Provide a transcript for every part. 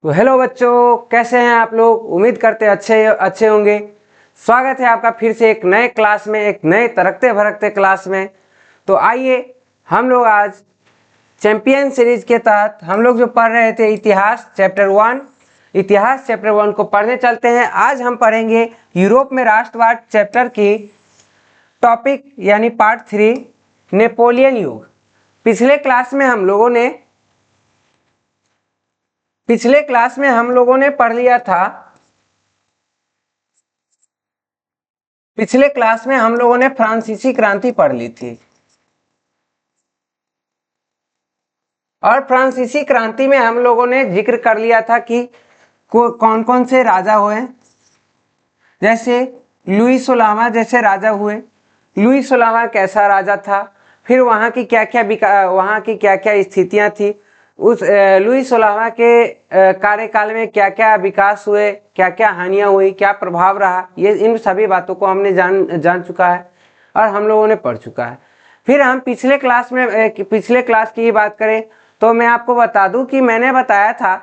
तो हेलो बच्चों, कैसे हैं आप लोग। उम्मीद करते अच्छे अच्छे होंगे। स्वागत है आपका फिर से एक नए क्लास में, एक नए तरकते भरकते क्लास में। तो आइए हम लोग आज चैंपियन सीरीज के तहत हम लोग जो पढ़ रहे थे इतिहास चैप्टर 1, इतिहास चैप्टर 1 को पढ़ने चलते हैं। आज हम पढ़ेंगे यूरोप में राष्ट्रवाद चैप्टर की टॉपिक यानी पार्ट 3 नेपोलियन युग। पिछले क्लास में हम लोगों ने पढ़ लिया था। पिछले क्लास में हम लोगों ने फ्रांसीसी क्रांति पढ़ ली थी और फ्रांसीसी क्रांति में हम लोगों ने जिक्र कर लिया था कि कौन कौन से राजा हुए। जैसे लुई सोलामा जैसे राजा हुए। लुई सोलामा कैसा राजा था, फिर वहाँ की क्या क्या स्थितियाँ थी, उस लुई सोलामा के कार्यकाल में क्या क्या विकास हुए, क्या क्या हानियां हुई, क्या प्रभाव रहा, ये इन सभी बातों को हमने जान चुका है और हम लोगों ने पढ़ चुका है। फिर हम पिछले क्लास की बात करें तो मैं आपको बता दूं कि मैंने बताया था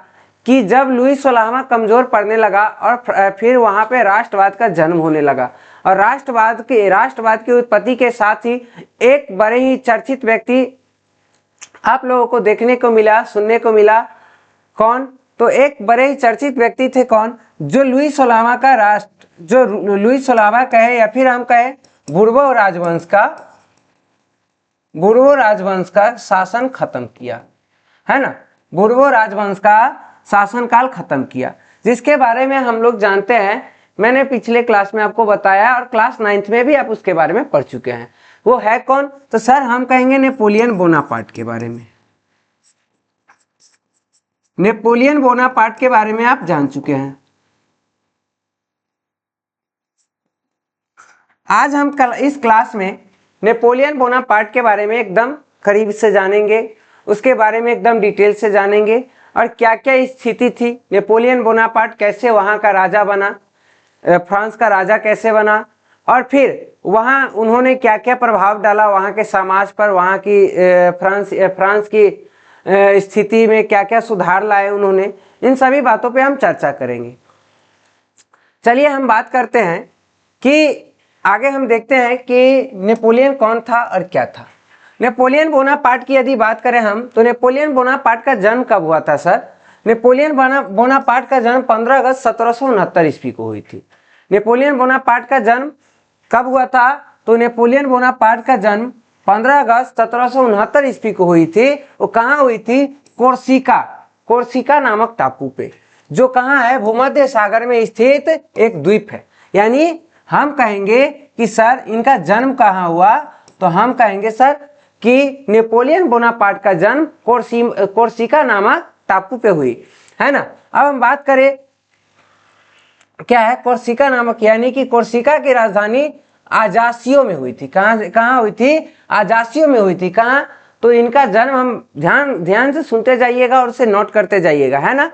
कि जब लुई सोलामा कमजोर पड़ने लगा और फिर वहां पे राष्ट्रवाद का जन्म होने लगा और राष्ट्रवाद की उत्पत्ति के साथ ही एक बड़े ही चर्चित व्यक्ति आप लोगों को देखने को मिला, सुनने को मिला। कौन? तो एक बड़े ही चर्चित व्यक्ति थे। कौन? जो लुई सोलामा कहे या फिर हम कहे बुर्बो राजवंश का शासन खत्म किया, है ना। बुर्बो राजवंश का शासनकाल खत्म किया, जिसके बारे में हम लोग जानते हैं। मैंने पिछले क्लास में आपको बताया और क्लास 9th में भी आप उसके बारे में पढ़ चुके हैं। वो है कौन? तो सर हम कहेंगे नेपोलियन बोनापार्ट के बारे में। नेपोलियन बोनापार्ट के बारे में आप जान चुके हैं। आज हम इस क्लास में नेपोलियन बोनापार्ट के बारे में एकदम करीब से जानेंगे, उसके बारे में एकदम डिटेल से जानेंगे और क्या क्या स्थिति थी। नेपोलियन बोनापार्ट कैसे वहां का राजा बना, फ्रांस का राजा कैसे बना और फिर वहां उन्होंने क्या क्या प्रभाव डाला वहां के समाज पर, वहां की फ्रांस की स्थिति में क्या क्या सुधार लाए उन्होंने। इन सभी बातों पे हम चर्चा करेंगे। चलिए हम बात करते हैं कि आगे हम देखते हैं कि नेपोलियन कौन था और क्या था। नेपोलियन बोनापार्ट की यदि बात करें हम तो नेपोलियन बोनापार्ट का जन्म कब हुआ था सर? नेपोलियन बोनापार्ट का जन्म 15 अगस्त 1769 ईस्वी को हुई थी। नेपोलियन बोनापार्ट का जन्म कब हुआ था? तो नेपोलियन बोनापार्ट का जन्म 15 अगस्त 1769 ईस्वी को हुई थी। वो कहाँ हुई थी? कोर्सिका नामक टापू पे, जो कहाँ है? भूमध्य सागर में स्थित एक द्वीप है। यानी हम कहेंगे कि सर इनका जन्म कहाँ हुआ? तो हम कहेंगे सर कि नेपोलियन बोनापार्ट का जन्म कोर्सिका नामक टापू पे हुई, है ना। अब हम बात करें क्या है कोर्सिका नामक, यानी कि कोर्सिका की राजधानी आजासियो में हुई थी। कहाँ हुई थी? आजासियो में हुई थी। कहाँ? तो इनका जन्म हम ध्यान से सुनते जाइएगा और उसे नोट करते जाइएगा, है ना,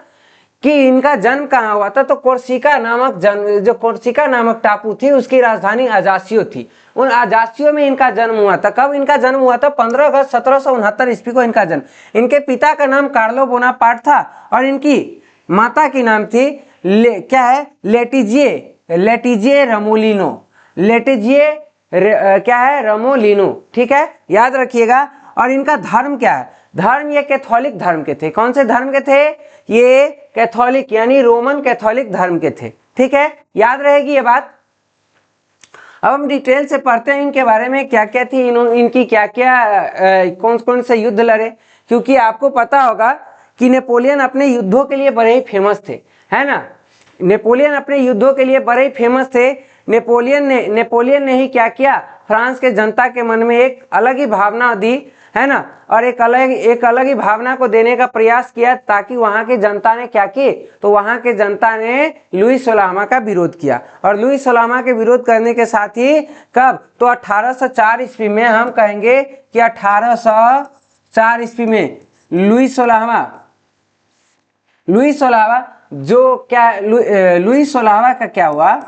कि इनका जन्म कहाँ हुआ था। तो कोर्सिका नामक टापू थी, उसकी राजधानी आजासियो थी। उन आजासियो में इनका जन्म हुआ था। कब इनका जन्म हुआ था? 15 अगस्त 1769 ईस्वी को इनका जन्म। इनके पिता का नाम कार्लो बोनापार्ट था और इनकी माता की नाम थी क्या है? लेटिजिए रमोलिनो। ठीक है, याद रखिएगा। और इनका धर्म क्या है? धर्म ये कैथोलिक धर्म के थे। कौन से धर्म के थे? ये कैथोलिक यानी रोमन कैथोलिक धर्म के थे। ठीक है, याद रहेगी ये बात। अब हम डिटेल से पढ़ते हैं इनके बारे में, क्या क्या थी इनकी क्या क्या कौन कौन से युद्ध लड़े। क्योंकि आपको पता होगा कि नेपोलियन अपने युद्धों के लिए बड़े ही फेमस थे, है ना। नेपोलियन अपने युद्धों के लिए बड़े ही फेमस थे। नेपोलियन ने ही क्या किया? फ्रांस के जनता के मन में एक अलग ही भावना दी, है ना, और एक अलग ही भावना को देने का प्रयास किया, ताकि वहां की जनता ने क्या की? तो वहां के जनता ने लुई सोलामा का विरोध किया। और लुई सोलामा के विरोध करने के साथ ही कब? तो 1804 ईस्वी में हम कहेंगे कि 1804 ईस्वी में लुई सोलामा जो क्या लुई सोलामा का क्या हुआ?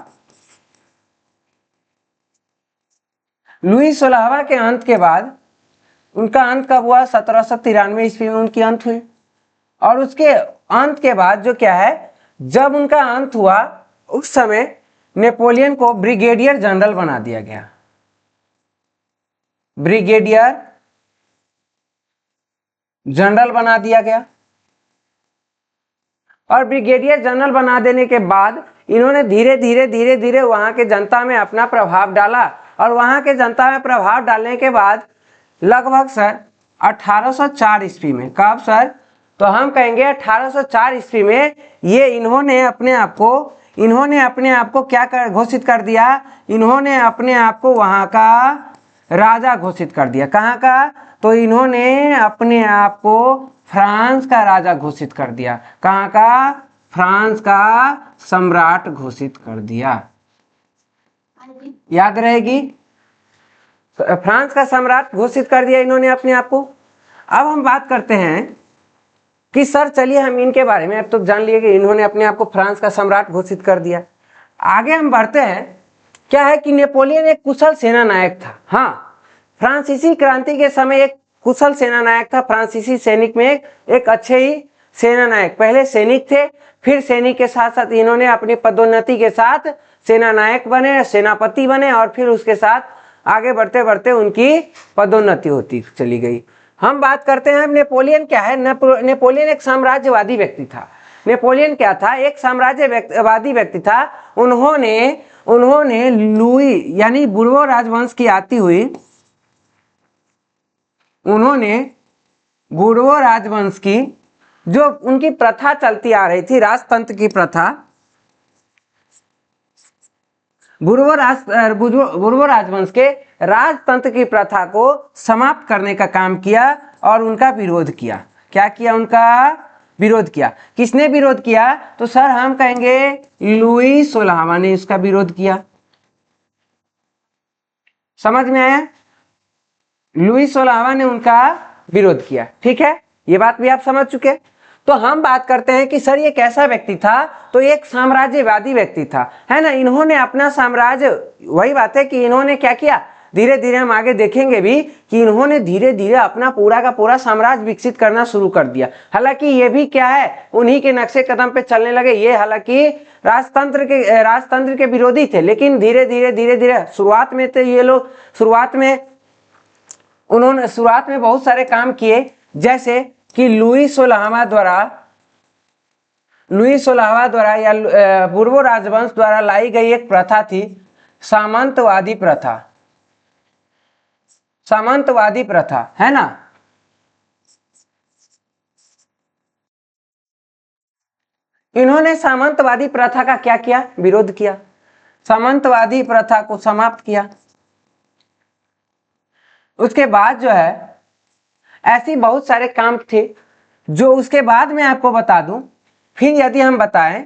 लुई सोलामा के अंत के बाद, उनका अंत कब हुआ? 1793 ईस्वी में उनकी अंत हुई। और उसके अंत के बाद जो क्या है, जब उनका अंत हुआ उस समय नेपोलियन को ब्रिगेडियर जनरल बना दिया गया, ब्रिगेडियर जनरल बना दिया गया। और ब्रिगेडियर जनरल बना देने के बाद इन्होंने धीरे धीरे वहां के जनता में अपना प्रभाव डाला, और वहां के जनता में प्रभाव डालने के बाद लगभग सर 1804 ईस्वी में, कब सर, तो हम कहेंगे 1804 ईस्वी में ये इन्होंने अपने आप को क्या घोषित कर दिया, इन्होंने अपने आप को वहां का राजा घोषित कर दिया। कहाँ का, तो इन्होंने अपने आप को फ्रांस का राजा घोषित कर दिया। कहाँ का, फ्रांस का सम्राट घोषित कर दिया, याद रहेगी, फ्रांस का सम्राट घोषित कर दिया इन्होंने अपने आप को। अब हम बात करते हैं कि सर चलिए हम इनके बारे में अब तो जान लिए कि इन्होंने अपने आप को फ्रांस का सम्राट घोषित कर दिया। आगे हम बढ़ते हैं, क्या है कि नेपोलियन एक कुशल सेना नायक था। हाँ, फ्रांसीसी क्रांति के समय एक कुशल सेना नायक था, फ्रांसीसी सैनिक में एक अच्छे ही सेना नायक, पहले सैनिक थे, फिर सैनिक के साथ साथ इन्होंने अपनी पदोन्नति के साथ सेना नायक बने, सेनापति बने, और फिर उसके साथ आगे बढ़ते बढ़ते उनकी पदोन्नति होती चली गई। हम बात करते हैं नेपोलियन क्या है। नेपोलियन एक साम्राज्यवादी व्यक्ति था। नेपोलियन क्या था, एक साम्राज्यवादी व्यक्ति था। उन्होंने लुई यानी बुर्बो राजवंश की आती हुई, उन्होंने बुर्बो राजवंश की जो उनकी प्रथा चलती आ रही थी, राजतंत्र की प्रथा, बुर्बो राजवंश के राजतंत्र की प्रथा को समाप्त करने का काम किया और उनका विरोध किया। क्या किया, उनका विरोध किया। किसने विरोध किया, तो सर हम कहेंगे लुई 16वां ने इसका विरोध किया। समझ में आया, लुई 16वां ने उनका विरोध किया। ठीक है, ये बात भी आप समझ चुके। तो हम बात करते हैं कि सर ये कैसा व्यक्ति था, तो एक साम्राज्यवादी व्यक्ति था, है ना। इन्होंने अपना साम्राज्य, वही बात है कि इन्होंने क्या किया, धीरे धीरे हम आगे देखेंगे भी कि इन्होंने धीरे धीरे अपना पूरा का पूरा साम्राज्य विकसित करना शुरू कर दिया। हालांकि ये भी क्या है, उन्हीं के नक्शे कदम पे चलने लगे। ये हालांकि राजतंत्र के विरोधी थे, लेकिन धीरे धीरे शुरुआत में तो ये लोग शुरुआत में बहुत सारे काम किए, जैसे कि लुई 16वां द्वारा या बुर्बो राजवंश द्वारा लाई गई एक प्रथा थी, सामंतवादी प्रथा, है ना। इन्होंने सामंतवादी प्रथा का क्या किया, विरोध किया, सामंतवादी प्रथा को समाप्त किया। उसके बाद जो है ऐसी बहुत सारे काम थे जो उसके बाद मैं आपको बता दूं। फिर यदि हम बताएं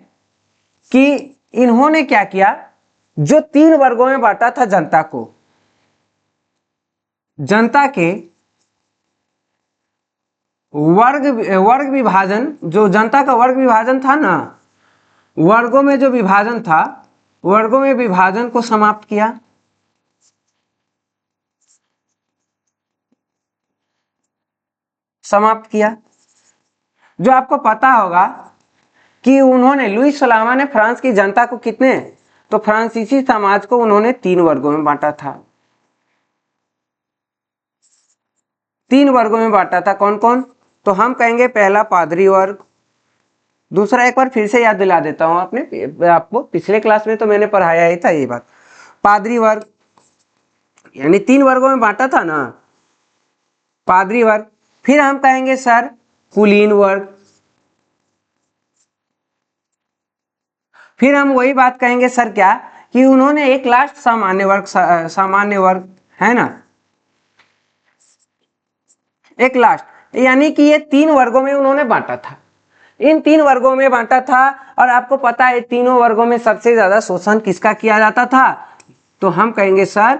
कि इन्होंने क्या किया, जो 3 वर्गों में बांटा था जनता को, जनता के वर्ग विभाजन, जो जनता का वर्ग विभाजन था ना, वर्गों में जो विभाजन था, वर्गों में विभाजन को समाप्त किया। जो आपको पता होगा कि उन्होंने लुई 16वां ने फ्रांस की जनता को कितने, तो फ्रांसीसी समाज को उन्होंने 3 वर्गों में बांटा था। 3 वर्गों में बांटा था। कौन कौन, तो हम कहेंगे पहला पादरी वर्ग, दूसरा एक बार फिर से याद दिला देता हूं, आपको पिछले क्लास में तो मैंने पढ़ाया ही था ये बात, पादरी वर्ग, यानी 3 वर्गों में बांटा था ना, पादरी वर्ग। फिर हम कहेंगे सर कुलीन वर्ग, फिर हम वही बात कहेंगे सर क्या, कि उन्होंने एक लास्ट सामान्य वर्ग, है ना, एक लास्ट, यानी कि ये 3 वर्गों में उन्होंने बांटा था। इन 3 वर्गों में बांटा था, और आपको पता है तीनों वर्गों में सबसे ज्यादा शोषण किसका किया जाता था, तो हम कहेंगे सर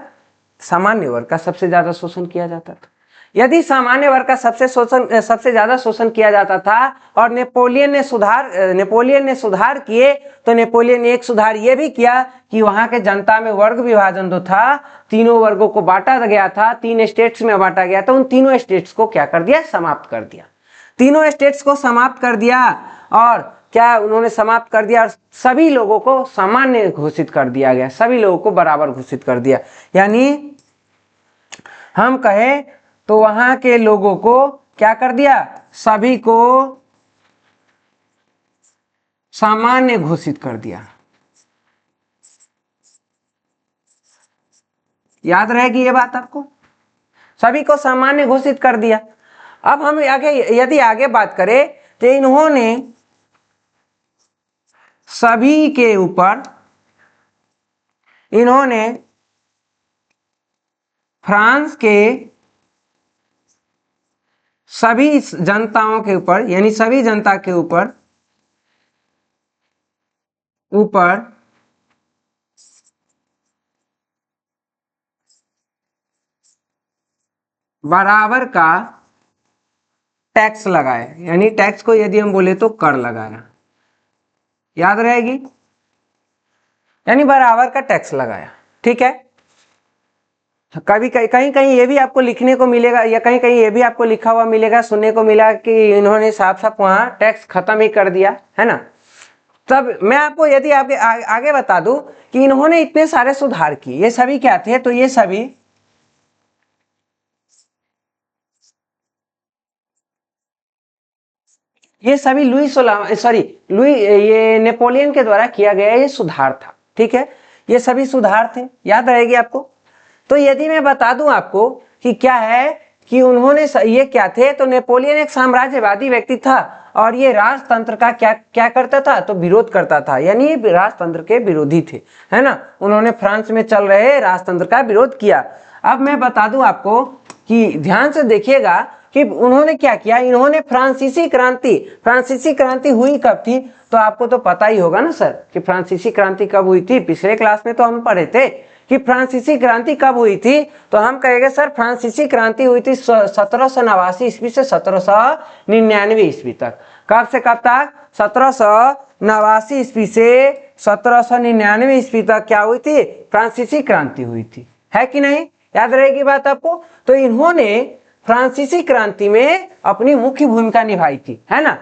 सामान्य वर्ग का सबसे ज्यादा शोषण किया जाता था। यदि सामान्य वर्ग का सबसे ज्यादा शोषण किया जाता था और नेपोलियन ने सुधार किए, तो नेपोलियन ने एक सुधार ये भी किया कि वहां के जनता में वर्ग विभाजन जो था, तीनों वर्गों को बांटा गया था, 3 स्टेट्स में बांटा गया था, उन तीनों स्टेट्स को क्या कर दिया, समाप्त कर दिया। तीनों स्टेट्स को समाप्त कर दिया और क्या उन्होंने समाप्त कर दिया और सभी लोगों को सामान्य घोषित कर दिया गया, सभी लोगों को बराबर घोषित कर दिया। यानी हम कहे तो वहां के लोगों को क्या कर दिया, सभी को सामान्य घोषित कर दिया। याद रहेगी ये बात आपको, सभी को सामान्य घोषित कर दिया। अब हम आगे यदि आगे बात करें तो इन्होंने सभी के ऊपर, इन्होंने फ्रांस के सभी जनताओं के ऊपर, यानी सभी जनता के ऊपर बराबर का टैक्स लगाया। यानी टैक्स को यदि हम बोले तो कर लगाया, याद रहेगी, यानी बराबर का टैक्स लगाया। ठीक है, कभी कहीं कहीं ये भी आपको लिखने को मिलेगा या कहीं कहीं ये भी आपको लिखा हुआ मिलेगा, सुनने को मिला कि इन्होंने साफ साफ वहां टैक्स खत्म ही कर दिया, है ना। तब मैं आपको यदि आगे बता दूं कि इन्होंने इतने सारे सुधार किए, ये सभी क्या थे, तो ये सभी लुई ये नेपोलियन के द्वारा किया गया ये सुधार था। ठीक है, ये सभी सुधार थे, याद रहेगी आपको। तो यदि मैं बता दूं आपको कि क्या है कि उन्होंने ये क्या थे, तो नेपोलियन एक साम्राज्यवादी व्यक्ति था और ये राजतंत्र का क्या करता था, तो विरोध करता था, यानी राजतंत्र के विरोधी थे, है ना। उन्होंने फ्रांस में चल रहे राजतंत्र का विरोध किया। अब मैं बता दूं आपको कि ध्यान से देखिएगा कि उन्होंने क्या किया, इन्होंने फ्रांसीसी क्रांति हुई कब थी, तो आपको तो पता ही होगा ना सर कि फ्रांसीसी क्रांति कब हुई थी। पिछले क्लास में तो हम पढ़े थे कि फ्रांसीसी क्रांति कब हुई थी, तो हम कहेंगे सर फ्रांसीसी क्रांति हुई थी 1789 ईस्वी से 1799 ईस्वी तक। कब से कब तक, 1789 ईस्वी से 1799 ईस्वी तक क्या हुई थी, फ्रांसीसी क्रांति हुई थी, है कि नहीं, याद रहेगी बात आपको। तो इन्होंने फ्रांसीसी क्रांति में अपनी मुख्य भूमिका निभाई थी, है ना,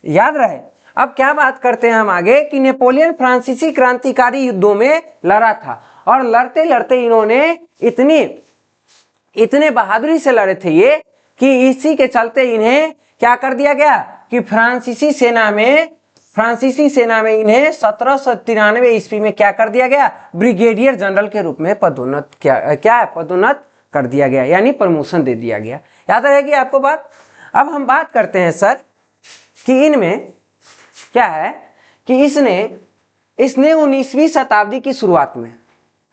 याद रहे। अब क्या बात करते हैं हम आगे कि नेपोलियन फ्रांसीसी क्रांतिकारी युद्धों में लड़ा था और लड़ते लड़ते इन्होंने इतने बहादुरी से लड़े थे ये कि इसी के चलते इन्हें क्या कर दिया गया कि फ्रांसीसी सेना में इन्हें 1793 ईस्वी में क्या कर दिया गया, ब्रिगेडियर जनरल के रूप में पदोन्नत कर दिया गया, यानी प्रमोशन दे दिया गया। याद रहेगी आपको बात। अब हम बात करते हैं सर कि इनमें क्या है कि इसने 19वीं शताब्दी की शुरुआत में,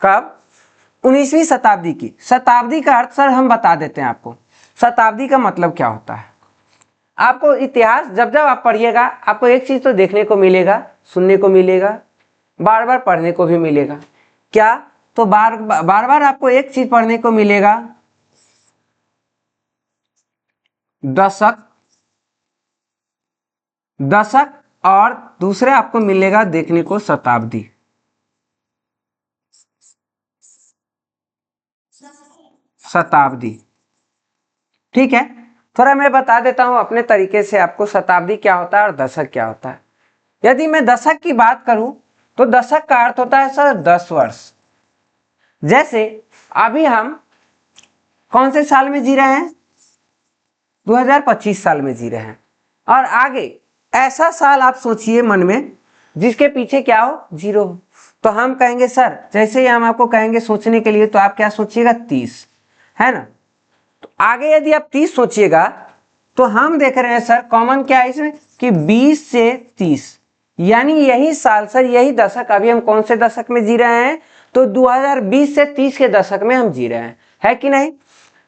कब, 19वीं शताब्दी का अर्थ सर हम बता देते हैं आपको। शताब्दी का मतलब क्या होता है, आपको इतिहास जब आप पढ़िएगा आपको एक चीज तो देखने को मिलेगा, सुनने को मिलेगा, बार बार पढ़ने को भी मिलेगा। क्या, तो बार बार आपको एक चीज पढ़ने को मिलेगा, दशक और दूसरे आपको मिलेगा देखने को शताब्दी। ठीक है, थोड़ा मैं बता देता हूं अपने तरीके से आपको शताब्दी क्या होता है और दशक क्या होता है। यदि मैं दशक की बात करूं तो दशक का अर्थ होता है सर 10 वर्ष। जैसे अभी हम कौन से साल में जी रहे हैं, 2025 साल में जी रहे हैं, और आगे ऐसा साल आप सोचिए मन में जिसके पीछे क्या हो, 0 हो। तो हम कहेंगे सर, जैसे ही हम आपको कहेंगे सोचने के लिए, तो आप क्या सोचिएगा, 30, है ना। तो आगे यदि आप 30 सोचिएगा तो हम देख रहे हैं सर कॉमन क्या है इसमें कि 20 से 30, यानी यही साल सर, यही दशक, अभी हम कौन से दशक में जी रहे हैं, तो 2020 से 30 के दशक में हम जी रहे हैं, है कि नहीं।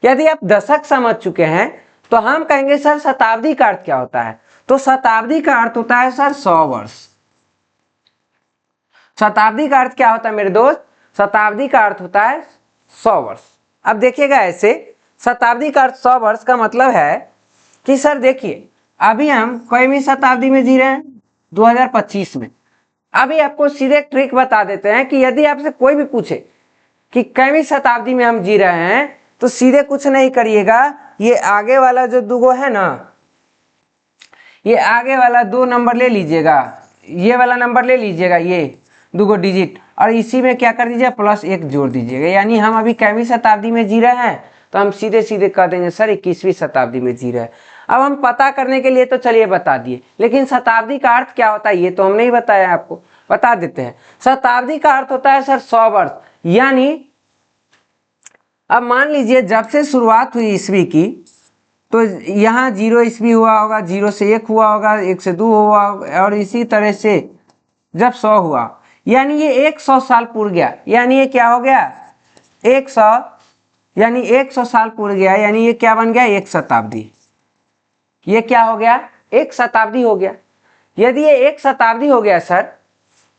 यदि आप दशक समझ चुके हैं तो हम कहेंगे सर शताब्दी का अर्थ क्या होता है, तो शताब्दी का अर्थ होता है सर 100 वर्ष। शताब्दी का अर्थ क्या होता है मेरे दोस्त, शताब्दी का अर्थ होता है 100 वर्ष। अब देखिएगा ऐसे, शताब्दी का अर्थ 100 वर्ष का मतलब है कि सर देखिए अभी हम कईवीं शताब्दी में जी रहे हैं, 2025 में। अभी आपको सीधे एक ट्रिक बता देते हैं कि यदि आपसे कोई भी पूछे कि कईवीं शताब्दी में हम जी रहे हैं, तो सीधे कुछ नहीं करिएगा, ये आगे वाला जो दुगो है ना, ये आगे वाला 2 नंबर ले लीजिएगा, ये वाला नंबर ले लीजिएगा, ये 2 डिजिट, और इसी में क्या कर दीजिए +1 जोड़ दीजिएगा। यानी हम अभी कैवीं शताब्दी में जी रहे हैं, तो हम सीधे सीधे कह देंगे सर 21वीं शताब्दी में जी रहे हैं। अब हम पता करने के लिए तो चलिए बता दिए, लेकिन शताब्दी का अर्थ क्या होता है ये तो हम नहीं बताया आपको, बता देते हैं। शताब्दी का अर्थ होता है सर 100 वर्ष। यानी अब मान लीजिए जब से शुरुआत हुई ईस्वी की, तो यहाँ 0 ईस्वी हुआ होगा, 0 से 1 हुआ होगा, 1 से 2 हुआ होगा, और इसी तरह से जब 100 हुआ, यानी ये 100 साल पूर्व गया। यानी ये क्या हो गया 100, यानी 100 साल पूर्व गया, यानी ये क्या बन गया 1 शताब्दी। ये क्या हो गया 1 शताब्दी हो गया। यदि ये 1 शताब्दी हो गया सर,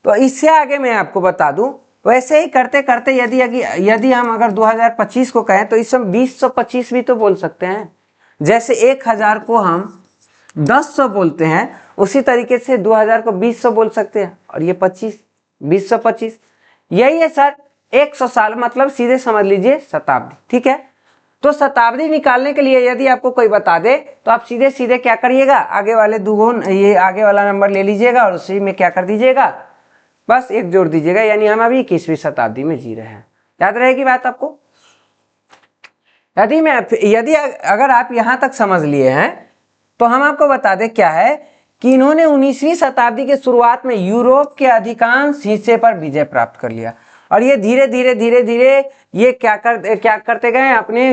तो इससे आगे मैं आपको बता दूं, वैसे ही करते करते यदि हम अगर 2025 को कहें तो इसमें 2025 भी तो बोल सकते हैं। जैसे 1000 को हम 1000 बोलते हैं, उसी तरीके से 2000 को 2000 बोल सकते हैं, और ये 2025 यही है सर 100 साल, मतलब सीधे समझ लीजिए शताब्दी। ठीक है, तो शताब्दी निकालने के लिए यदि आपको कोई बता दे तो आप सीधे सीधे क्या करिएगा, आगे वाले ये आगे वाला नंबर ले लीजिएगा और उसी में क्या कर दीजिएगा, बस 1 जोड़ दीजिएगा। यानी हम अभी 21वीं शताब्दी में जी रहे हैं। याद रहेगी बात आपको। यदि अगर आप यहां तक समझ लिए हैं, तो हम आपको बता दें क्या है कि इन्होंने 19वीं शताब्दी के शुरुआत में यूरोप के अधिकांश हिस्से पर विजय प्राप्त कर लिया, और ये धीरे धीरे ये क्या करते गए, अपने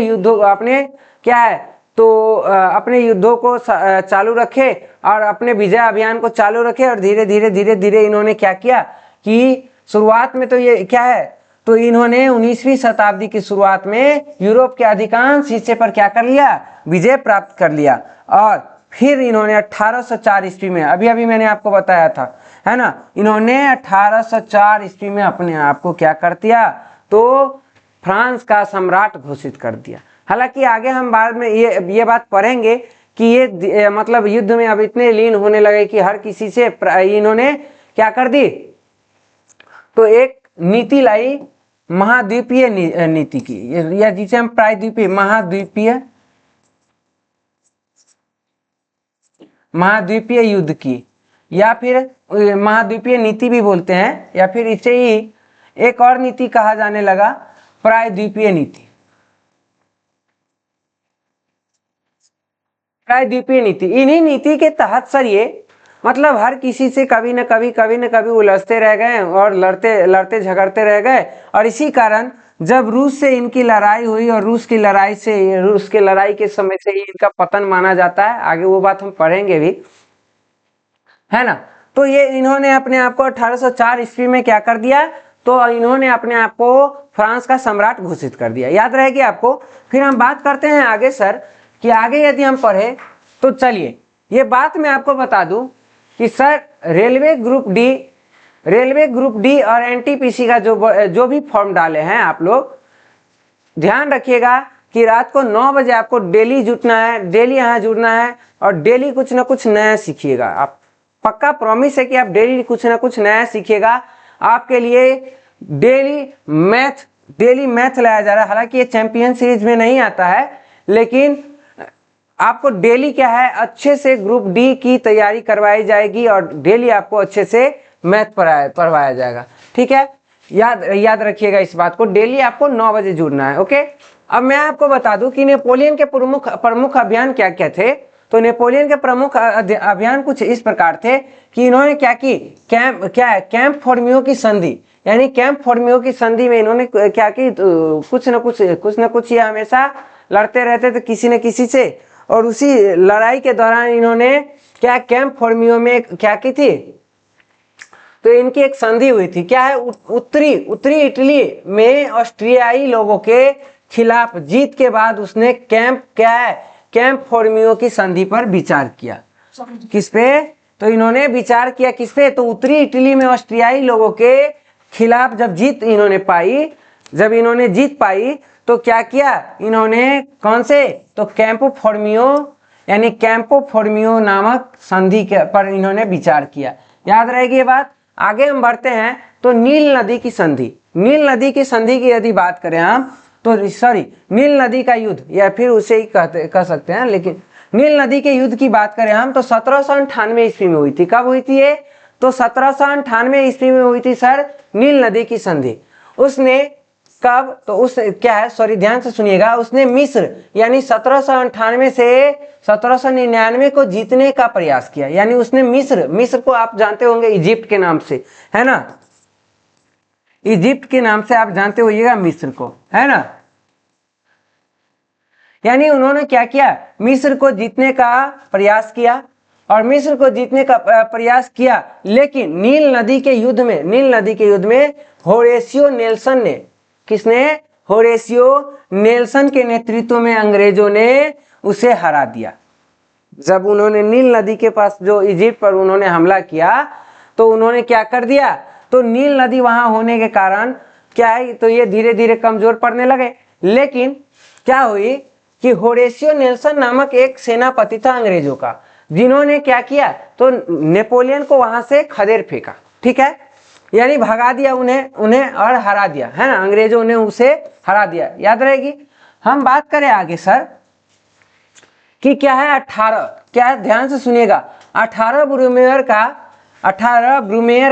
युद्धों को चालू रखे और अपने विजय अभियान को चालू रखे, और धीरे धीरे इन्होंने क्या किया कि शुरुआत में तो ये क्या है, तो इन्होंने 19वीं शताब्दी की शुरुआत में यूरोप के अधिकांश हिस्से पर क्या कर लिया, विजय प्राप्त कर लिया। और फिर इन्होंने 1804 ईस्वी में, अभी मैंने आपको बताया था, है ना, इन्होंने 1804 ईस्वी में अपने आप को क्या कर दिया, तो फ्रांस का सम्राट घोषित कर दिया। हालांकि आगे हम बाद में ये बात पढ़ेंगे कि ये मतलब युद्ध में अब इतने लीन होने लगे कि हर किसी से इन्होंने क्या कर दी, तो एक नीति लाई, महाद्वीपीय नीति की, या जिसे हम प्रायद्वीपीय महाद्वीपीय युद्ध की, या फिर महाद्वीपीय नीति भी बोलते हैं, या फिर इसे ही एक और नीति कहा जाने लगा, प्रायद्वीपीय नीति। प्रायद्वीपीय नीति, इन्हीं नीति के तहत सर ये मतलब हर किसी से कभी न कभी उलझते रह गए और लड़ते झगड़ते रह गए, और इसी कारण जब रूस से इनकी लड़ाई हुई, और रूस के लड़ाई के समय से ही इनका पतन माना जाता है। आगे वो बात हम पढ़ेंगे भी, है ना। तो ये इन्होंने अपने आप को 1804 ईस्वी में क्या कर दिया, तो इन्होंने अपने आप को फ्रांस का सम्राट घोषित कर दिया। याद रहेगी आपको। फिर हम बात करते हैं आगे सर, कि आगे यदि हम पढ़े तो चलिए ये बात मैं आपको बता दूं कि सर रेलवे ग्रुप डी और एनटीपीसी का जो भी फॉर्म डाले हैं, आप लोग ध्यान रखिएगा कि रात को 9 बजे आपको डेली जुटना है, डेली यहाँ जुड़ना है, और डेली कुछ ना कुछ नया सीखिएगा। आप पक्का प्रॉमिस है कि आप डेली कुछ ना कुछ नया सीखिएगा। आपके लिए डेली मैथ लाया जा रहा है। हालांकि ये चैंपियन सीरीज में नहीं आता है, लेकिन आपको डेली क्या है, अच्छे से ग्रुप डी की तैयारी करवाई जाएगी, और डेली आपको अच्छे से मैथ पढ़वाया जाएगा। ठीक है, याद रखिएगा इस बात को, डेली आपको 9 बजे जुड़ना है। ओके, अब मैं आपको बता दूं कि नेपोलियन के प्रमुख अभियान क्या क्या थे। तो नेपोलियन के प्रमुख अभियान कुछ इस प्रकार थे कि इन्होंने क्या की, कैंप फॉर्मियो की संधि, यानी कैंप फॉर्मियो की संधि में इन्होंने क्या की, कुछ न कुछ ये हमेशा लड़ते रहते थे किसी न किसी से, और उसी लड़ाई के दौरान इन्होंने क्या कैंप फॉर्मियो में क्या की थी, तो इनकी एक संधि हुई थी। क्या है, उत्तरी इटली में ऑस्ट्रियाई लोगों के खिलाफ जीत के बाद उसने कैंप फॉर्मियो की संधि पर विचार किया। किस पे, तो इन्होंने विचार किया किस पे, तो उत्तरी इटली में ऑस्ट्रियाई लोगों के खिलाफ जब इन्होंने जीत पाई तो क्या किया इन्होंने, कौन से, तो कैंपो फॉर्मियो नामक संधि के पर इन्होंने विचार किया। याद रहेगी ये बात। आगे हम बढ़ते हैं तो नील नदी की संधि की यदि बात करें हम, तो नील नदी का युद्ध, या फिर उसे ही कह सकते हैं, लेकिन नील नदी के युद्ध की बात करें हम तो 1798 ईस्वी में हुई थी। कब हुई थी ये? तो 1798 ईस्वी में हुई थी सर नील नदी की संधि। उसने कब? तो उस क्या है, सॉरी ध्यान से सुनिएगा, उसने मिस्र यानी 1798 से 1799 को जीतने का प्रयास किया। यानी उसने मिस्र को आप जानते होंगे इजिप्ट के नाम से, है ना, इजिप्ट के नाम से आप जानते होइएगा मिस्र को, है ना। यानी उन्होंने क्या किया, मिस्र को जीतने का प्रयास किया और मिस्र को जीतने का प्रयास किया, लेकिन नील नदी के युद्ध में होरेशियो नेल्सन ने, किसने? होरेशियो नेल्सन के नेतृत्व में अंग्रेजों ने उसे हरा दिया। जब उन्होंने नील नदी के पास जो इजिप्ट पर उन्होंने हमला किया तो उन्होंने क्या कर दिया, तो नील नदी वहां होने के कारण क्या है, तो ये धीरे धीरे कमजोर पड़ने लगे। लेकिन क्या हुई कि होरेशियो नेल्सन नामक एक सेनापति था अंग्रेजों का, जिन्होंने क्या किया, तो नेपोलियन को वहां से खदेड़ फेंका, ठीक है, यानी भगा दिया उन्हें और हरा दिया, है ना, अंग्रेजों ने उसे हरा दिया, याद रहेगी। हम बात करें आगे सर कि क्या है 18, क्या है, ध्यान से सुनिएगा, 18 ब्रूमेयर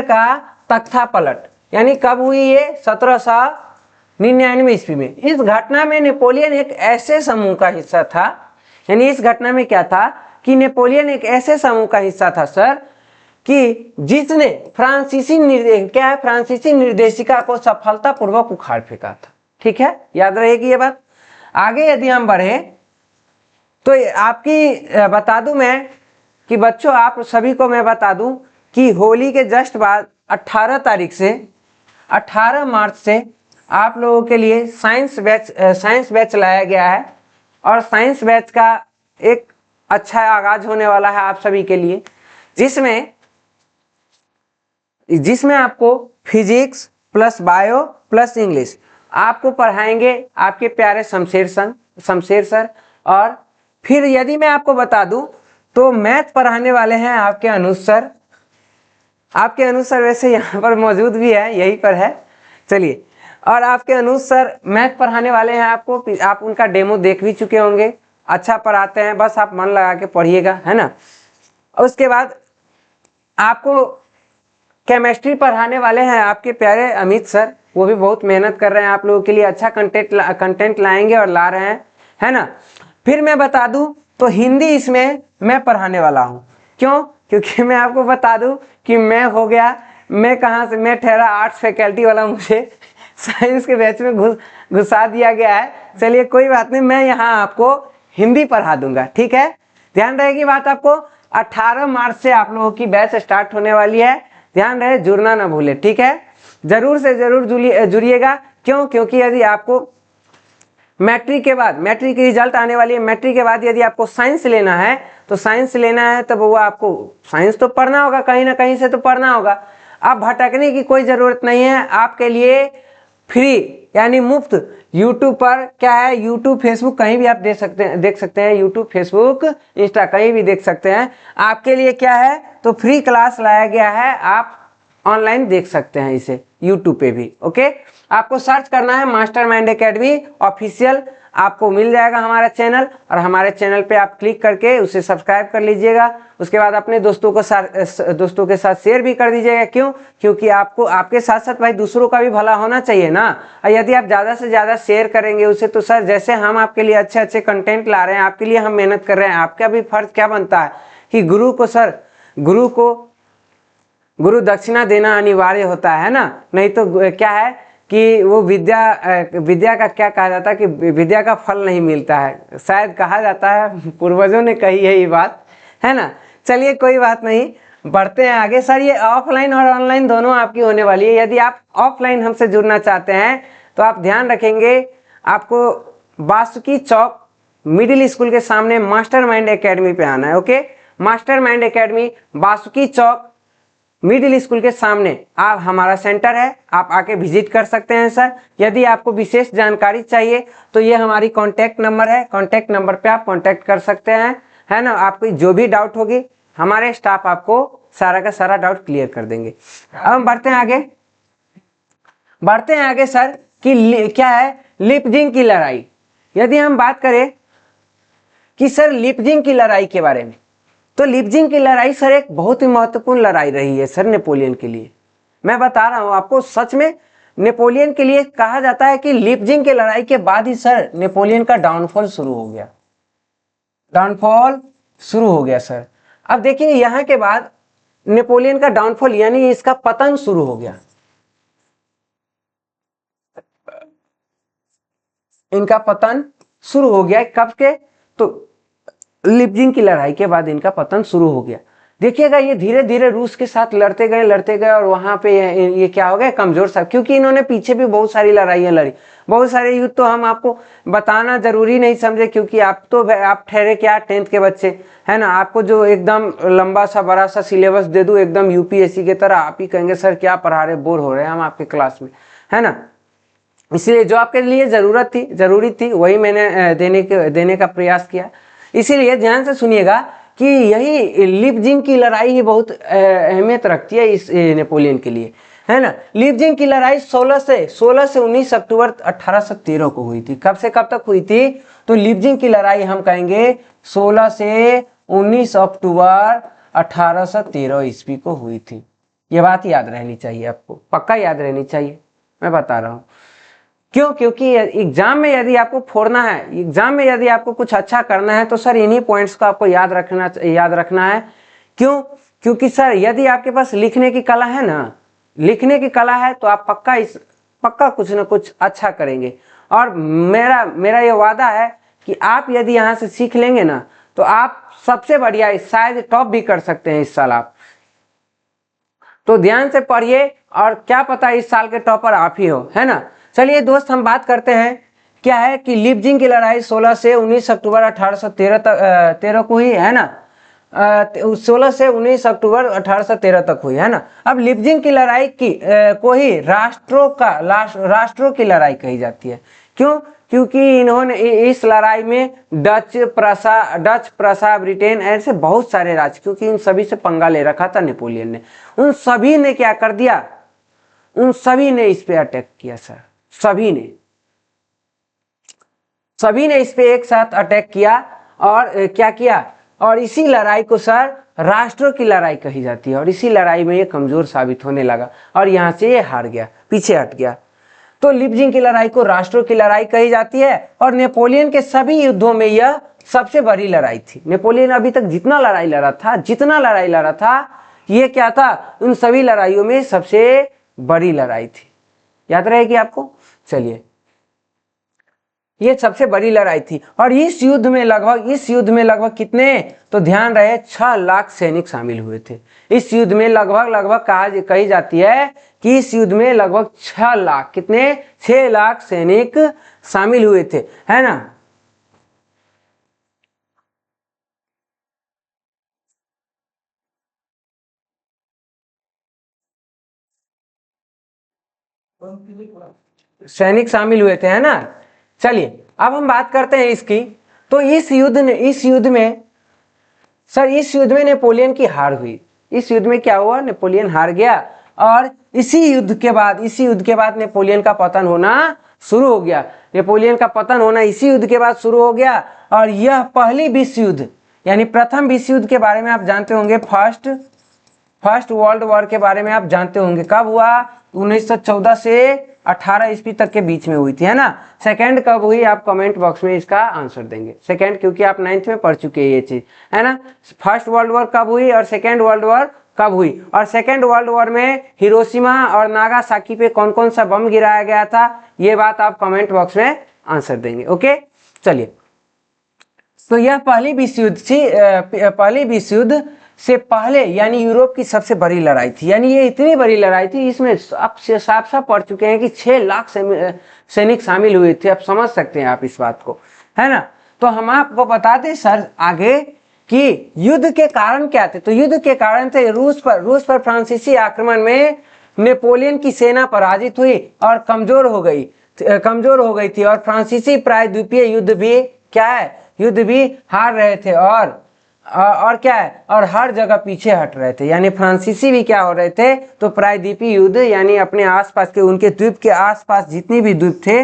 का तख्ता पलट, यानी कब हुई ये? 1799 ईस्वी में। इस घटना में नेपोलियन एक ऐसे समूह का हिस्सा था, यानी इस घटना में क्या था कि नेपोलियन एक ऐसे समूह का हिस्सा था सर कि जिसने फ्रांसीसी निर्देशिका को सफलतापूर्वक उखाड़ फेंका था, ठीक है, याद रहेगी ये बात। आगे यदि हम बढ़े तो आपकी बता दूं मैं कि बच्चों, आप सभी को मैं बता दूं कि होली के जस्ट बाद 18 मार्च से आप लोगों के लिए साइंस बैच लाया गया है और साइंस बैच का एक अच्छा आगाज होने वाला है आप सभी के लिए, जिसमें आपको physics plus bio plus English आपको पढ़ाएंगे आपके प्यारे शमशेर सर। और फिर यदि मैं आपको बता दूं तो मैथ पढ़ाने वाले हैं आपके अनुज सर। आपके अनुज सर वैसे यहाँ पर मौजूद भी है, यहीं पर है, चलिए। और आपके अनुज सर मैथ पढ़ाने वाले हैं आपको, आप उनका डेमो देख भी चुके होंगे, अच्छा पढ़ाते हैं, बस आप मन लगा के पढ़िएगा, है ना। उसके बाद आपको केमिस्ट्री पढ़ाने वाले हैं आपके प्यारे अमित सर, वो भी बहुत मेहनत कर रहे हैं आप लोगों के लिए, अच्छा कंटेंट लाएंगे और ला रहे हैं, है ना। फिर मैं बता दूं तो हिंदी इसमें मैं पढ़ाने वाला हूं, क्यों? क्योंकि मैं आपको बता दूं कि मैं ठहरा आर्ट्स फैकल्टी वाला, मुझे साइंस के बैच में घुसा दिया गया है। चलिए कोई बात नहीं, मैं यहाँ आपको हिंदी पढ़ा दूंगा, ठीक है, ध्यान रहेगी बात। आपको 18 मार्च से आप लोगों की बैच स्टार्ट होने वाली है, ध्यान रहे, जुड़ना ना भूले, ठीक है, जरूर से जरूर जुड़िएगा। क्यों? क्योंकि यदि आपको मैट्रिक के बाद, मैट्रिक की रिजल्ट आने वाली है, मैट्रिक के बाद यदि आपको साइंस लेना है तब वो आपको साइंस तो पढ़ना होगा, कहीं ना कहीं से तो पढ़ना होगा। अब भटकने की कोई ज़रूरत नहीं है, आपके लिए फ्री यानी मुफ्त यूट्यूब पर क्या है, यूट्यूब फेसबुक कहीं भी आप देख सकते हैं, यूट्यूब फेसबुक इंस्टा कहीं भी देख सकते हैं। आपके लिए क्या है, तो फ्री क्लास लाया गया है, आप ऑनलाइन देख सकते हैं इसे यूट्यूब पे भी, ओके। आपको सर्च करना है मास्टरमाइंड एकेडमी ऑफिशियल, आपको मिल जाएगा हमारा चैनल, और हमारे चैनल पे आप क्लिक करके उसे सब्सक्राइब कर लीजिएगा। उसके बाद अपने दोस्तों के साथ शेयर भी कर दीजिएगा। क्यों? क्योंकि आपको आपके साथ साथ भाई दूसरों का भी भला होना चाहिए ना। और यदि आप ज़्यादा से ज़्यादा शेयर करेंगे उसे, तो सर जैसे हम आपके लिए अच्छे अच्छे कंटेंट ला रहे हैं, आपके लिए हम मेहनत कर रहे हैं, आपका भी फर्ज क्या बनता है कि गुरु दक्षिणा देना अनिवार्य होता है ना। नहीं तो क्या है कि वो विद्या का क्या कहा जाता है कि विद्या का फल नहीं मिलता है, शायद कहा जाता है, पूर्वजों ने कही है ये बात, है ना। चलिए कोई बात नहीं, बढ़ते हैं आगे। सर ये ऑफलाइन और ऑनलाइन दोनों आपकी होने वाली है। यदि आप ऑफलाइन हमसे जुड़ना चाहते हैं तो आप ध्यान रखेंगे, आपको बासुकी चौक मिडिल स्कूल के सामने मास्टरमाइंड एकेडमी पे आना है, ओके। मास्टरमाइंड एकेडमी बासुकी चौक मिडिल स्कूल के सामने आप हमारा सेंटर है, आप आके विजिट कर सकते हैं सर। यदि आपको विशेष जानकारी चाहिए तो ये हमारी कॉन्टैक्ट नंबर है, कॉन्टैक्ट नंबर पे आप कॉन्टैक्ट कर सकते हैं, है ना। आपको जो भी डाउट होगी हमारे स्टाफ आपको सारा का सारा डाउट क्लियर कर देंगे। अब हम बढ़ते हैं आगे सर कि क्या है लिपजिंग की लड़ाई। यदि हम बात करें कि सर लिपजिंग की लड़ाई के बारे में। तो लिपजिंग की लड़ाई सर एक बहुत ही महत्वपूर्ण लड़ाई रही है सर नेपोलियन के लिए। मैं बता रहा हूं आपको, सच में नेपोलियन के लिए कहा जाता है कि लिपजिंग की लड़ाई के बाद ही सर नेपोलियन का डाउनफॉल शुरू हो गया, डाउनफॉल शुरू हो गया सर। अब देखिए यहां के बाद नेपोलियन का डाउनफॉल यानी इसका पतन शुरू हो गया। इनका पतन शुरू हो गया कब के, तो लिपजिंग की लड़ाई के बाद इनका पतन शुरू हो गया। देखिएगा ये धीरे धीरे रूस के साथ लड़ते गए और वहां पे ये क्या हो गए, कमजोर सा, क्योंकि इन्होंने पीछे भी बहुत सारी लड़ाइयां लड़ी, बहुत सारे युद्ध तो हम आपको बताना जरूरी नहीं समझे, क्योंकि आप ठहरे क्या 10th के बच्चे है ना। आपको जो एकदम लंबा सा बड़ा सा सिलेबस दे दूं एकदम यूपीएससी की तरह, आप ही कहेंगे सर क्या पढ़ा रहे, बोर हो रहे हैं हम आपके क्लास में, है ना। इसलिए जो आपके लिए जरूरी थी वही मैंने देने का प्रयास किया। इसीलिए ध्यान से सुनिएगा कि यही लिपजिंग की लड़ाई ही बहुत अहमियत रखती है इस नेपोलियन के लिए, है ना। लिपजिंग की लड़ाई 16 से 19 अक्टूबर 1813 को हुई थी। कब से कब तक हुई थी, तो लिपजिंग की लड़ाई हम कहेंगे 16 से 19 अक्टूबर 1813 ईस्वी को हुई थी। ये बात याद रहनी चाहिए, आपको पक्का याद रहनी चाहिए, मैं बता रहा हूँ। क्यों, क्योंकि एग्जाम में यदि आपको फोड़ना है, एग्जाम में यदि आपको कुछ अच्छा करना है तो सर इन्हीं पॉइंट्स को आपको याद रखना है। क्यों, क्योंकि सर यदि आपके पास लिखने की कला है ना, लिखने की कला है तो आप पक्का कुछ ना कुछ अच्छा करेंगे। और मेरा ये वादा है कि आप यदि यहाँ से सीख लेंगे ना तो आप सबसे बढ़िया शायद टॉप भी कर सकते हैं इस साल आप। तो ध्यान से पढ़िए और क्या पता इस साल के टॉपर आप ही हो, है ना। चलिए दोस्त हम बात करते हैं क्या है कि लिपजिंग की लड़ाई 16 से 19 अक्टूबर 1813 को हुई, है ना। 16 से 19 अक्टूबर 1813 तक हुई, है ना। अब लिपजिंग की लड़ाई को ही राष्ट्रों की लड़ाई कही जाती है। क्यों, क्योंकि इन्होंने इस लड़ाई में डच, प्रसा, ब्रिटेन ऐसे बहुत सारे राज्य, क्योंकि इन सभी से पंगा ले रखा था नेपोलियन ने, उन सभी ने क्या कर दिया, उन सभी ने इस पे अटैक किया सर। सभी ने इस पे एक साथ अटैक किया और क्या किया, और इसी लड़ाई को सर राष्ट्रों की लड़ाई कही जाती है। और इसी लड़ाई में ये कमजोर साबित होने लगा और यहां से ये हार गया, पीछे हट गया। तो लिपजिंग की लड़ाई को राष्ट्रों की लड़ाई कही जाती है और नेपोलियन के सभी युद्धों में यह सबसे बड़ी लड़ाई थी। नेपोलियन अभी तक जितना लड़ाई लड़ा था ये क्या था, उन सभी लड़ाइयों में सबसे बड़ी लड़ाई थी। याद रहेगी आपको। चलिए ये सबसे बड़ी लड़ाई थी और इस युद्ध में लगभग कितने, तो ध्यान रहे 6 लाख सैनिक शामिल हुए थे। इस युद्ध में लगभग कही जाती है कि इस युद्ध में लगभग 6 लाख, कितने, 6 लाख सैनिक शामिल हुए थे, है ना। सैनिक शामिल हुए थे, है ना। चलिए अब हम बात करते हैं इसकी। तो इस युद्ध में नेपोलियन की हार हुई। इस युद्ध में क्या हुआ, नेपोलियन हार गया और इसी युद्ध के बाद नेपोलियन का पतन होना शुरू हो गया। नेपोलियन का पतन होना इसी युद्ध के बाद शुरू हो गया। और यह पहली विश्व युद्ध यानी प्रथम विश्व युद्ध के बारे में आप जानते होंगे, फर्स्ट वर्ल्ड वॉर के बारे में आप जानते होंगे। कब हुआ, 1914 से 18 ईस्वी तक के बीच में हुई थी, है ना। सेकंड कब हुई, आप कमेंट बॉक्स में इसका आंसर देंगे। सेकंड क्योंकि आप 9th में पढ़ चुके हैं ये चीज, है ना। फर्स्ट वर्ल्ड वॉर कब हुई और सेकंड वर्ल्ड वॉर कब हुई, और सेकंड वर्ल्ड वॉर में हिरोशिमा और नागासाकी पे कौन कौन सा बम गिराया गया था, ये बात आप कमेंट बॉक्स में आंसर देंगे। ओके चलिए, तो यह पहली विश्व युद्ध थी। पहली विश्व युद्ध से पहले यानी यूरोप की सबसे बड़ी लड़ाई थी। यानी ये इतनी बड़ी लड़ाई थी, इसमें आप साफ पढ़ चुके हैं कि 6 लाख सैनिक शामिल हुए थे। आप समझ सकते हैं आप इस बात को, है ना। तो हम आपको बताते सर आगे कि युद्ध के कारण क्या थे। तो युद्ध के कारण थे रूस पर फ्रांसीसी आक्रमण में नेपोलियन की सेना पराजित हुई और कमजोर हो गई थी और फ्रांसीसी प्रायद्वीपीय युद्ध भी क्या है, युद्ध भी हार रहे थे और क्या है, और हर जगह पीछे हट रहे थे। यानी फ्रांसीसी भी क्या हो रहे थे, तो प्रायद्वीपीय युद्ध यानी अपने आसपास के, उनके द्वीप के आसपास जितनी भी द्वीप थे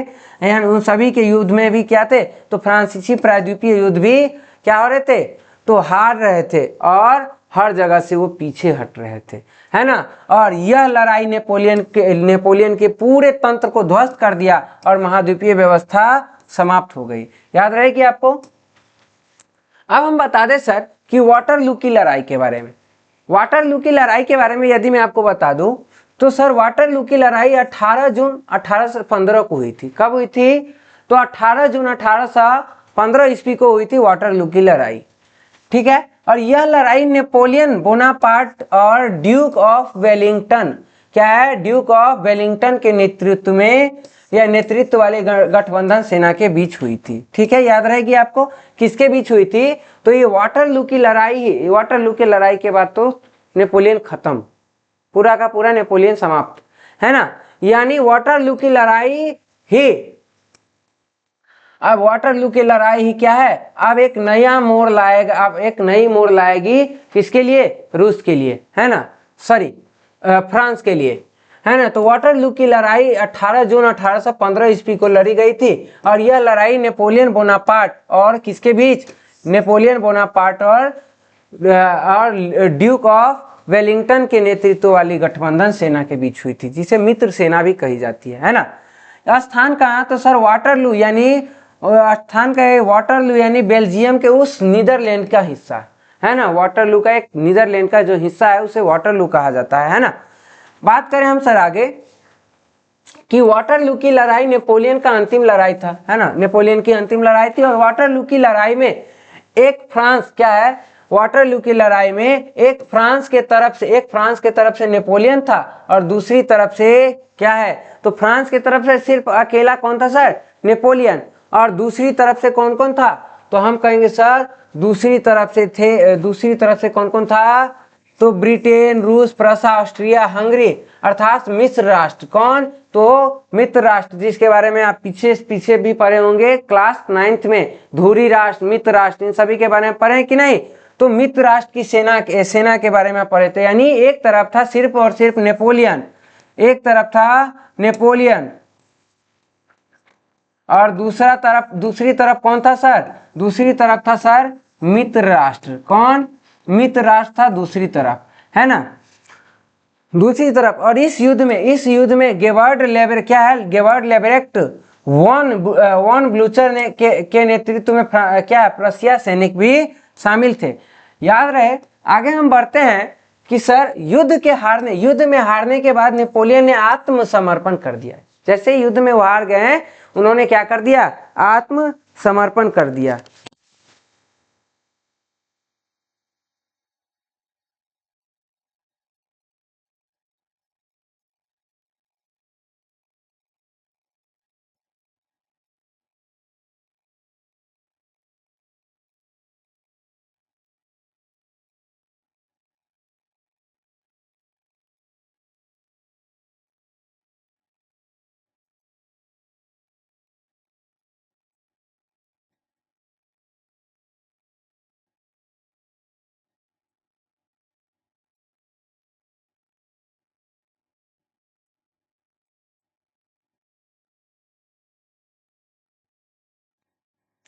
यानी उन सभी के युद्ध में भी क्या थे, तो फ्रांसीसी प्रायद्वीपीय युद्ध भी क्या हो रहे थे, तो हार रहे थे और हर जगह से वो पीछे हट रहे थे, है ना। और यह लड़ाई नेपोलियन के पूरे तंत्र को ध्वस्त कर दिया और महाद्वीपीय व्यवस्था समाप्त हो गई। याद रहेगी आपको। अब हम बता दें सर कि वाटरलू की लड़ाई के बारे में। वाटरलू की लड़ाई के बारे में यदि मैं आपको बता दूं तो सर वाटरलू की लड़ाई 18 जून 1815 को हुई थी। कब हुई थी, तो 18 जून 1815 ईस्वी को हुई थी वाटरलू की लड़ाई, ठीक है। और यह लड़ाई नेपोलियन बोनापार्ट और ड्यूक ऑफ वेलिंगटन, क्या है, ड्यूक ऑफ वेलिंगटन के नेतृत्व में या नेतृत्व वाले गठबंधन सेना के बीच हुई थी, ठीक है। याद रहेगी आपको किसके बीच हुई थी, तो ये वाटरलू की लड़ाई, वाटरलू की लड़ाई के बाद तो नेपोलियन खत्म, पूरा का पूरा नेपोलियन समाप्त, है ना। यानी वाटरलू की लड़ाई ही, अब वाटरलू की लड़ाई ही क्या है, अब एक नया मोड़ लाएगा, अब एक नई मोड़ लाएगी किसके लिए, रूस के लिए, है ना, सॉरी फ्रांस के लिए, है ना। तो वाटरलू की लड़ाई 18 जून 1815 ईस्वी को लड़ी गई थी और यह लड़ाई नेपोलियन बोनापार्ट और किसके बीच, नेपोलियन बोनापार्ट और ड्यूक ऑफ वेलिंगटन के नेतृत्व वाली गठबंधन सेना के बीच हुई थी, जिसे मित्र सेना भी कही जाती है ना। स्थान कहाँ, तो सर वाटरलू यानी स्थान का वाटरलू यानी बेल्जियम के उस नीदरलैंड का हिस्सा, है ना। वाटरलू का एक नीदरलैंड का जो हिस्सा है उसे वाटरलू कहा जाता है ना। बात करें हम सर आगे कि वाटरलू की लड़ाई नेपोलियन का अंतिम लड़ाई था, है ना, नेपोलियन की अंतिम लड़ाई थी। और वाटरलू की लड़ाई में एक फ्रांस, क्या है, वाटरलू की लड़ाई में एक फ्रांस के तरफ से नेपोलियन था और दूसरी तरफ से क्या है, तो फ्रांस के तरफ से सिर्फ अकेला कौन था सर, नेपोलियन। और दूसरी तरफ से कौन कौन था, तो हम कहेंगे सर दूसरी तरफ से कौन कौन था, तो ब्रिटेन, रूस, प्रसा, ऑस्ट्रिया, हंगरी, अर्थात मित्र राष्ट्र। कौन, तो मित्र राष्ट्र, जिसके बारे में आप पीछे भी पढ़े होंगे क्लास 9th में, धुरी राष्ट्र, मित्र राष्ट्र, इन सभी के बारे में पढ़े कि नहीं। तो मित्र राष्ट्र की सेना के बारे में पढ़े थे। यानी एक तरफ था सिर्फ और सिर्फ नेपोलियन, एक तरफ था नेपोलियन और दूसरी तरफ कौन था सर, दूसरी तरफ था सर मित्र राष्ट्र। कौन, मित्र राष्ट्र था दूसरी तरफ, है ना, दूसरी तरफ। और इस युद्ध में गेवर्ड लेबरेक्ट वॉन ब्लूचर ने के नेतृत्व में क्या प्रशिया सैनिक भी शामिल थे। याद रहे। आगे हम बढ़ते हैं कि सर युद्ध में हारने के बाद नेपोलियन ने आत्मसमर्पण कर दिया। जैसे युद्ध में वो हार गए हैं, उन्होंने क्या कर दिया, आत्मसमर्पण कर दिया।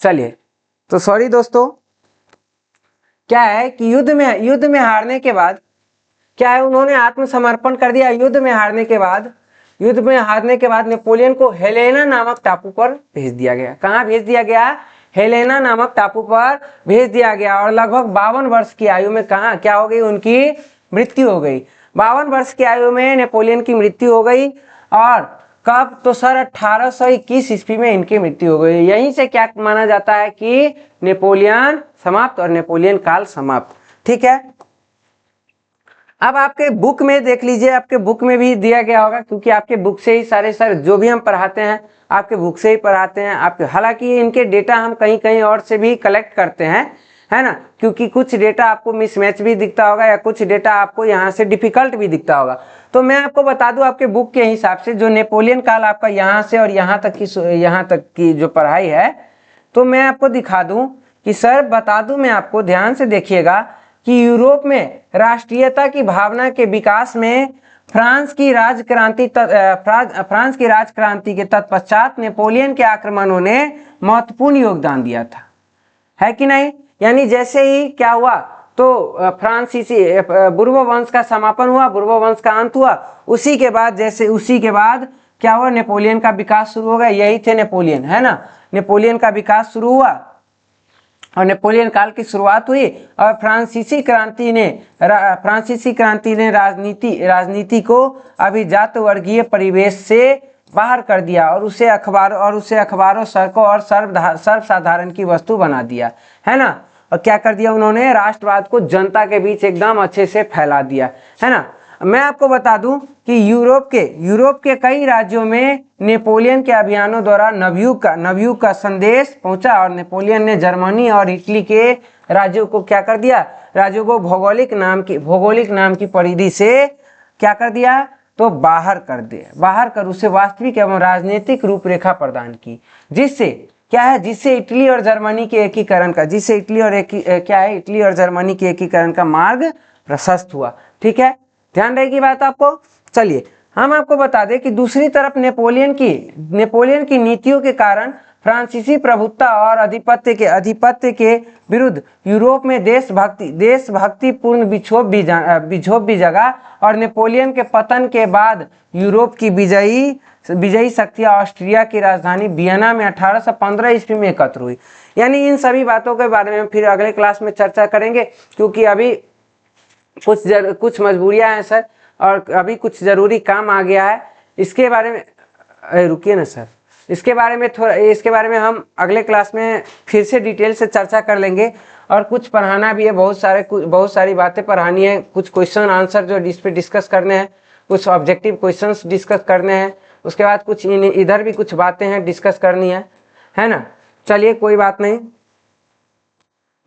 चलिए, तो सॉरी दोस्तों, क्या है कि युद्ध में हारने के बाद क्या है, उन्होंने आत्मसमर्पण कर दिया। युद्ध में हारने के बाद नेपोलियन को हेलेना नामक टापू पर भेज दिया गया। कहाँ भेज दिया गया, हेलेना नामक टापू पर भेज दिया गया। और लगभग 52 वर्ष की आयु में कहाँ क्या हो गई, उनकी मृत्यु हो गई। 52 वर्ष की आयु में नेपोलियन की मृत्यु हो गई। और कब, तो सर 1821 ईस्वी में इनकी मृत्यु हो गई। यहीं से क्या माना जाता है कि नेपोलियन समाप्त और नेपोलियन काल समाप्त, ठीक है। अब आपके बुक में देख लीजिए, आपके बुक में भी दिया गया होगा, क्योंकि आपके बुक से ही सारे जो भी हम पढ़ाते हैं आपके बुक से ही पढ़ाते हैं। आपके हालांकि इनके डेटा हम कहीं कहीं और से भी कलेक्ट करते हैं, है ना, क्योंकि कुछ डेटा आपको मिसमैच भी दिखता होगा या कुछ डेटा आपको यहाँ से डिफिकल्ट भी दिखता होगा। तो मैं आपको बता दूं, आपके बुक के हिसाब से जो नेपोलियन काल आपका यहाँ से और यहाँ तक की जो पढ़ाई है, तो मैं आपको दिखा दूं कि सर बता दूं मैं आपको, ध्यान से देखिएगा कि यूरोप में राष्ट्रीयता की भावना के विकास में फ्रांस की राजक्रांति के तत्पश्चात नेपोलियन के आक्रमणों ने महत्वपूर्ण योगदान दिया था, है कि नहीं। यानी जैसे ही क्या हुआ तो फ्रांसीसी बुर्बो वंश का समापन हुआ, बुर्बो वंश का अंत हुआ, उसी के बाद क्या हुआ, नेपोलियन का विकास शुरू हो गया। यही थे नेपोलियन, है ना। नेपोलियन का विकास शुरू हुआ और नेपोलियन काल की शुरुआत हुई और फ्रांसीसी क्रांति ने राजनीति को अभिजात वर्गीय परिवेश से बाहर कर दिया और उसे अखबारों, सड़कों और सर्वसाधारण की वस्तु बना दिया, है ना। और क्या कर दिया उन्होंने, राष्ट्रवाद को जनता के बीच एकदम अच्छे से फैला दिया, है ना। मैं आपको बता दूं कि यूरोप के कई राज्यों में नेपोलियन के अभियानों द्वारा नवयुग का संदेश पहुंचा और नेपोलियन ने जर्मनी और इटली के राज्यों को क्या कर दिया, राज्यों को भौगोलिक नाम की परिधि से क्या कर दिया, तो बाहर कर उसे वास्तविक एवं राजनीतिक रूपरेखा प्रदान की, जिससे इटली और जर्मनी के एकीकरण का मार्ग प्रशस्त हुआ। ठीक है, ध्यान रहेगी बात आपको। चलिए हम आपको बता दें कि दूसरी तरफ नेपोलियन की नीतियों के कारण फ्रांसीसी प्रभुत्व और आधिपत्य के विरुद्ध यूरोप में देशभक्तिपूर्ण विक्षोभ भी जगा और नेपोलियन के पतन के बाद यूरोप की विजयी शक्तियां ऑस्ट्रिया की राजधानी वियना में 1815 ईस्वी में एकत्र हुई। यानी इन सभी बातों के बारे में फिर अगले क्लास में चर्चा करेंगे, क्योंकि अभी कुछ मजबूरियां हैं सर और अभी कुछ जरूरी काम आ गया है। इसके बारे में रुकिए ना सर, इसके बारे में हम अगले क्लास में फिर से डिटेल से चर्चा कर लेंगे और कुछ पढ़ाना भी है, बहुत सारी बातें पढ़ानी है, कुछ क्वेश्चन आंसर जो इस पे डिस्कस करने हैं, कुछ ऑब्जेक्टिव क्वेश्चंस डिस्कस करने हैं, उसके बाद कुछ इधर भी कुछ बातें हैं डिस्कस करनी है ना। चलिए कोई बात नहीं,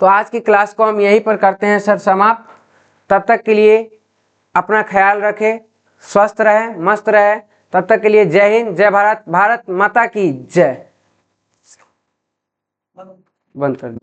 तो आज की क्लास को हम यहीं पर करते हैं सर समाप्त। तब तक के लिए अपना ख्याल रखें, स्वस्थ रहे, मस्त रहे। तब तक के लिए जय हिंद, जय भारत, भारत माता की जय। बंद कर दीजिए।